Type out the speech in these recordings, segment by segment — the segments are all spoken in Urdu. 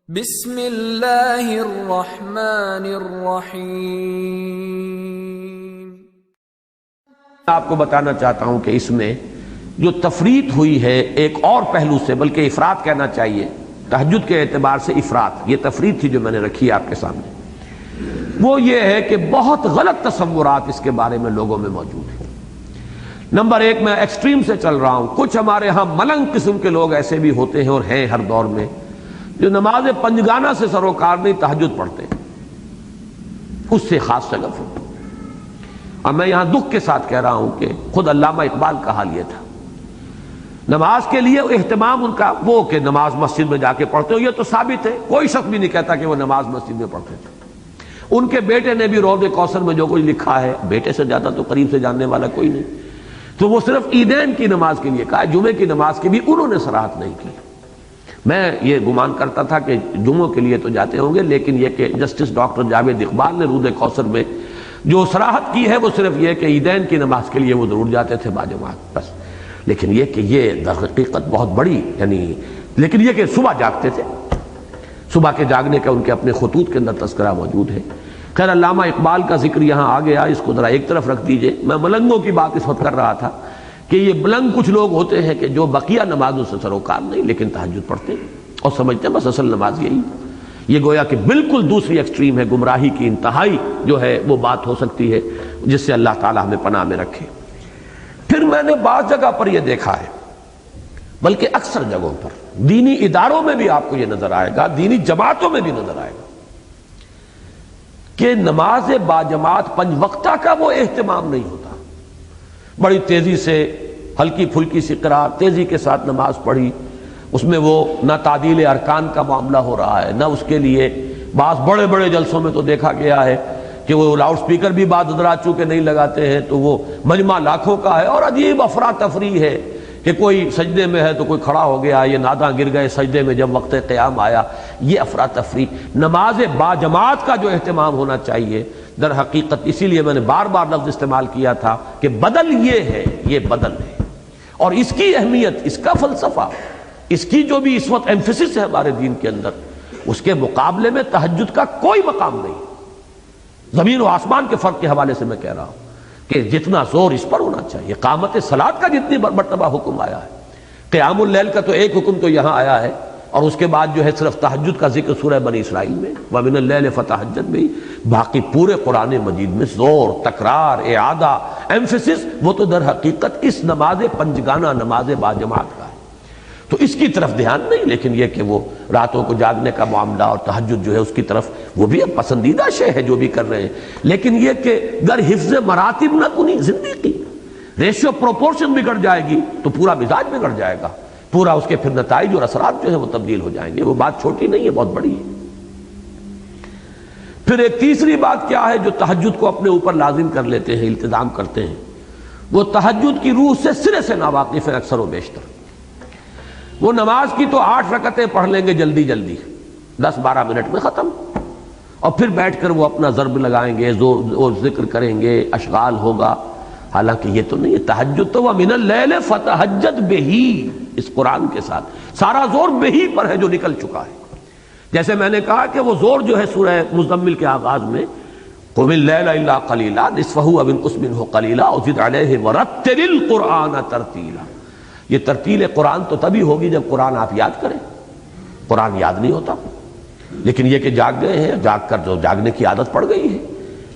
بسم اللہ الرحمن الرحیم۔ آپ کو بتانا چاہتا ہوں کہ اس میں جو تفریط ہوئی ہے ایک اور پہلو سے، بلکہ افراط کہنا چاہیے، تہجد کے اعتبار سے افراط، یہ تفریط تھی جو میں نے رکھی آپ کے سامنے، وہ یہ ہے کہ بہت غلط تصورات اس کے بارے میں لوگوں میں موجود ہیں۔ نمبر ایک، میں ایکسٹریم سے چل رہا ہوں، کچھ ہمارے ہاں ملنگ قسم کے لوگ ایسے بھی ہوتے ہیں اور ہیں ہر دور میں، جو نماز پنجگانہ سے سروکار نہیں تہجد پڑھتے، اس سے خاص شگف ہے۔ اور میں یہاں دکھ کے ساتھ کہہ رہا ہوں کہ خود علامہ اقبال کا حال یہ تھا، نماز کے لیے اہتمام ان کا، وہ کہ نماز مسجد میں جا کے پڑھتے ہو، یہ تو ثابت ہے، کوئی شخص بھی نہیں کہتا کہ وہ نماز مسجد میں پڑھتے تھے۔ ان کے بیٹے نے بھی روض کوثر میں جو کچھ لکھا ہے، بیٹے سے زیادہ تو قریب سے جاننے والا کوئی نہیں، تو وہ صرف عیدین کی نماز کے لیے کہا، جمعے کی نماز کی بھی انہوں نے صراحت نہیں کی۔ میں یہ گمان کرتا تھا کہ جمعوں کے لیے تو جاتے ہوں گے، لیکن یہ کہ جسٹس ڈاکٹر جاوید اقبال نے روض کوثر میں جو صراحت کی ہے وہ صرف یہ کہ عیدین کی نماز کے لیے وہ ضرور جاتے تھے باجماعت، بس۔ لیکن یہ کہ یہ در حقیقت بہت بڑی، یعنی لیکن یہ کہ صبح جاگتے تھے، صبح کے جاگنے کا ان کے اپنے خطوط کے اندر تذکرہ موجود ہے۔ خیر، علامہ اقبال کا ذکر یہاں آ گیا، اس کو ذرا ایک طرف رکھ دیجئے۔ میں ملنگوں کی بات اس وقت کر رہا تھا کہ یہ ملنگ کچھ لوگ ہوتے ہیں کہ جو بقیہ نمازوں سے سروکار نہیں، لیکن تہجد پڑھتے اور سمجھتے ہیں بس اصل نماز یہی۔ یہ گویا کہ بالکل دوسری ایکسٹریم ہے، گمراہی کی انتہائی جو ہے وہ بات ہو سکتی ہے، جس سے اللہ تعالیٰ ہمیں پناہ میں رکھے۔ پھر میں نے بعض جگہ پر یہ دیکھا ہے، بلکہ اکثر جگہوں پر دینی اداروں میں بھی آپ کو یہ نظر آئے گا، دینی جماعتوں میں بھی نظر آئے گا کہ نماز باجماعت پنج وقتہ کا وہ اہتمام نہیں ہوتا۔ بڑی تیزی سے ہلکی پھلکی سی قرات، تیزی کے ساتھ نماز پڑھی، اس میں وہ نہ تعدیل ارکان کا معاملہ ہو رہا ہے، نہ اس کے لیے بعض بڑے بڑے جلسوں میں تو دیکھا گیا ہے کہ وہ لاؤڈ سپیکر بھی بعض حضرات چونکہ نہیں لگاتے ہیں تو وہ مجمع لاکھوں کا ہے، اور عجیب افراتفری ہے کہ کوئی سجدے میں ہے تو کوئی کھڑا ہو گیا، یہ ناداں گر گئے سجدے میں جب وقت قیام آیا۔ یہ افراتفری، نماز باجماعت کا جو اہتمام ہونا چاہیے، در حقیقت اسی لیے میں نے بار بار لفظ استعمال کیا تھا کہ بدل یہ ہے، یہ بدل ہے، اور اس کی اہمیت، اس کا فلسفہ، اس کی جو بھی اس وقت ایمفیسس ہے ہمارے دین کے اندر، اس کے مقابلے میں تہجد کا کوئی مقام نہیں۔ زمین و آسمان کے فرق کے حوالے سے میں کہہ رہا ہوں کہ جتنا زور اس پر ہونا چاہیے، قامت صلاۃ کا جتنی مرتبہ حکم آیا ہے، قیام اللیل کا تو ایک حکم تو یہاں آیا ہے، اور اس کے بعد جو ہے صرف تہجد کا ذکر سورہ بنی اسرائیل میں وَمِنَ اللَّيْلِ فَتَہَجَّدْ میں، باقی پورے قرآن مجید میں زور، تکرار، اعادہ، ایمفیسس، وہ تو در حقیقت اس نماز پنجگانہ، نماز باجماعت کا ہے۔ تو اس کی طرف دھیان نہیں، لیکن یہ کہ وہ راتوں کو جاگنے کا معاملہ اور تہجد جو ہے اس کی طرف، وہ بھی اب پسندیدہ شے ہے جو بھی کر رہے ہیں، لیکن یہ کہ گر حفظ مراتب نہ کنی زندگی، ریشیو پروپورشن بگڑ جائے گی تو پورا مزاج بگڑ جائے گا، پورا اس کے پھر نتائج اور اثرات جو ہے وہ تبدیل ہو جائیں گے۔ وہ بات چھوٹی نہیں ہے، بہت بڑی ہے۔ پھر ایک تیسری بات کیا ہے جو تہجد کو اپنے اوپر لازم کر لیتے ہیں، التزام کرتے ہیں، وہ تہجد کی روح سے سرے سے ناواقف ہیں اکثر و بیشتر۔ وہ نماز کی تو 8 رکعتیں پڑھ لیں گے جلدی جلدی، 10-12 منٹ میں ختم، اور پھر بیٹھ کر وہ اپنا ضرب لگائیں گے، زور ذکر کریں گے، اشغال ہوگا۔ حالانکہ یہ تو نہیں ہے، تہجد تو وَمِنَ اللَّيْلِ فَتَہَجَّدْ بِهِ، اس قرآن کے ساتھ سارا زور بہی پر ہے جو نکل چکا ہے۔ جیسے میں نے کہا کہ وہ زور جو ہے سورہ مزمل کے آغاز میں قُمِ اللَّيْلَ إِلَّا قَلِيلًا نِصْفَهُ أَوِ انقُصْ مِنْهُ قَلِيلًا أَوْ زِدْ عَلَيْهِ وَرَتِّلِ الْقُرْآنَ تَرْتِيلًا۔ یہ ترتیل قرآن تو تبھی ہوگی جب قرآن آپ یاد کریں، قرآن یاد نہیں ہوتا، لیکن یہ کہ جاگ گئے ہیں، جاگ کر جو جاگنے کی عادت پڑ گئی ہے،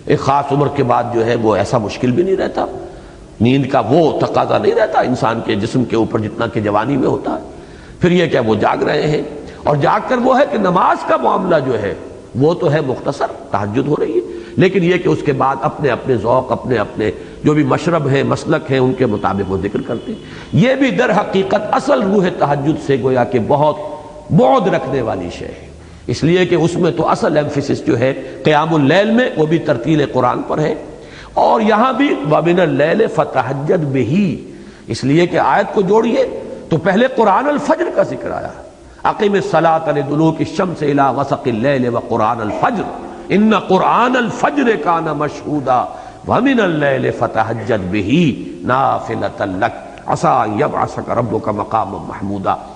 ایک خاص عمر کے بعد جو ہے وہ ایسا مشکل بھی نہیں رہتا، نیند کا وہ تقاضا نہیں رہتا انسان کے جسم کے اوپر جتنا کہ جوانی میں ہوتا ہے۔ پھر یہ کہ وہ جاگ رہے ہیں، اور جاگ کر وہ ہے کہ نماز کا معاملہ جو ہے وہ تو ہے مختصر، تہجد ہو رہی ہے، لیکن یہ کہ اس کے بعد اپنے اپنے ذوق، اپنے اپنے جو بھی مشرب ہے، مسلک ہے، ان کے مطابق وہ ذکر کرتے ہیں۔ یہ بھی در حقیقت اصل روح تہجد سے گویا کہ بہت بعد رکھنے والی شے ہے، اس لیے کہ اس میں تو اصل ایمفیسس جو ہے قیام اللیل میں، وہ بھی ترتیل قرآن پر ہے، اور یہاں بھی وَمِنَ اللَّيْلِ فَتَہَجَّدْ بِهِ، اس لیے کہ آیت کو جوڑیے تو پہلے قرآن الفجر کا ذکر آیا، اقم الصلاۃ لدلوک الشمس الی غسق اللیل وقرآن الفجر ان قرآن الفجر کان مشہودا وَمِنَ اللَّيْلِ فَتَہَجَّدْ بِهِ نَافِلَةً لَكَ عَسَىٰ أَن يَبْعَثَكَ رَبُّكَ مَقَامًا مَحْمُودًا۔